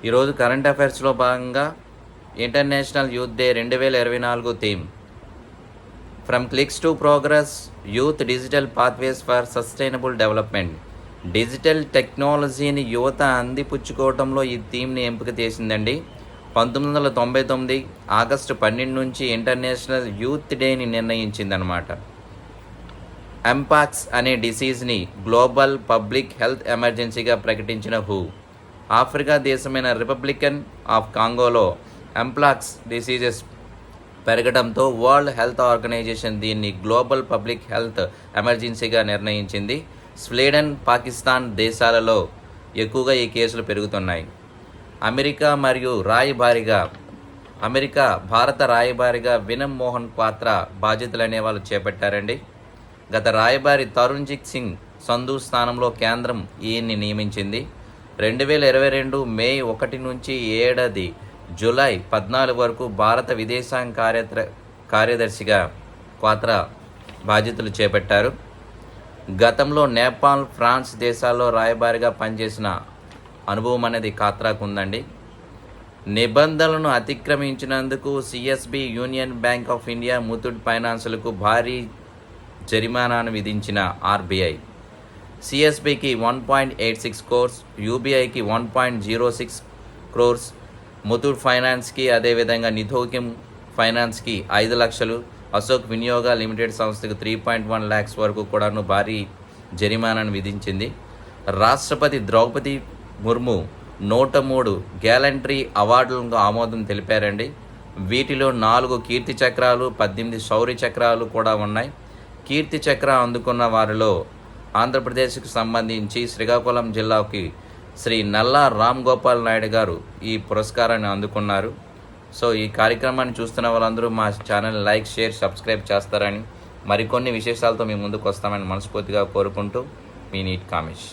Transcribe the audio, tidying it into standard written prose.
ఈరోజు కరెంట్ అఫైర్స్లో భాగంగా international youth day 2024 theme from clicks to progress youth digital pathways for sustainable development. Digital టెక్నాలజీని యువత అందిపుచ్చుకోవడంలో ఈ థీమ్ని ఎంపిక చేసిందండి. 1999 ఆగస్టు 12 నుంచి ఇంటర్నేషనల్ యూత్ డేని నిర్ణయించిందనమాట. ఎంపాక్స్ అనే డిసీజ్ని గ్లోబల్ పబ్లిక్ హెల్త్ ఎమర్జెన్సీగా ప్రకటించిన హూ. ఆఫ్రికా దేశమైన రిపబ్లికన్ ఆఫ్ కాంగోలో ఎంప్లాక్స్ డిసీజెస్ పెరగడంతో వరల్డ్ హెల్త్ ఆర్గనైజేషన్ దీన్ని గ్లోబల్ పబ్లిక్ హెల్త్ ఎమర్జెన్సీగా నిర్ణయించింది. స్వీడన్, పాకిస్తాన్ దేశాలలో ఎక్కువగా ఈ కేసులు పెరుగుతున్నాయి. అమెరికా భారత రాయబారిగా వినమ్ మోహన్ క్వాత్రా బాధ్యతలు అనేవాళ్ళు చేపట్టారండి. గత రాయబారి తరుణ్జిత్ సింగ్ సంధు స్థానంలో కేంద్రం ఈయన్ని నియమించింది. 2022 మే 1 నుంచి ఏడాది జూలై 14 వరకు భారత విదేశాంగ కార్యదర్శిగా క్వాత్రా బాధ్యతలు చేపట్టారు. గతంలో నేపాల్, ఫ్రాన్స్ దేశాల్లో రాయబారిగా పనిచేసిన అనుభవం అనేది క్వాత్రాకు ఉందండి. నిబంధనలను అతిక్రమించినందుకు CSB, union bank of India, Muthoot ఫైనాన్స్లకు భారీ జరిమానాను విధించిన ఆర్బీఐ. సిఎస్బికి 1.86 crores, యూబీఐకి 1.06 crores, ముతూట్ ఫైనాన్స్కి అదేవిధంగా నిధోకిమ్ ఫైనాన్స్కి 5 లక్షలు, అశోక్ వినియోగ లిమిటెడ్ సంస్థకు 3.1 lakhs వరకు కూడాను భారీ జరిమానాను విధించింది. రాష్ట్రపతి ద్రౌపది ముర్ము 103 గ్యాలంటరీ అవార్డులకు ఆమోదం తెలిపారండి. వీటిలో 4 కీర్తి చక్రాలు, 18 శౌర్య చక్రాలు కూడా ఉన్నాయి. కీర్తి చక్ర అందుకున్న వారిలో ఆంధ్రప్రదేశ్కు సంబంధించి శ్రీకాకుళం జిల్లాకి శ్రీ నల్లా రామ్ గోపాల్ నాయుడు గారు ఈ పురస్కారాన్ని అందుకున్నారు. సో ఈ కార్యక్రమాన్ని చూస్తున్న వాళ్ళందరూ మా ఛానల్ లైక్, షేర్, సబ్స్క్రైబ్ చేస్తారని, మరికొన్ని విశేషాలతో మీ ముందుకు వస్తామని మనస్ఫూర్తిగా కోరుకుంటూ మీ నీట్ కామేష్.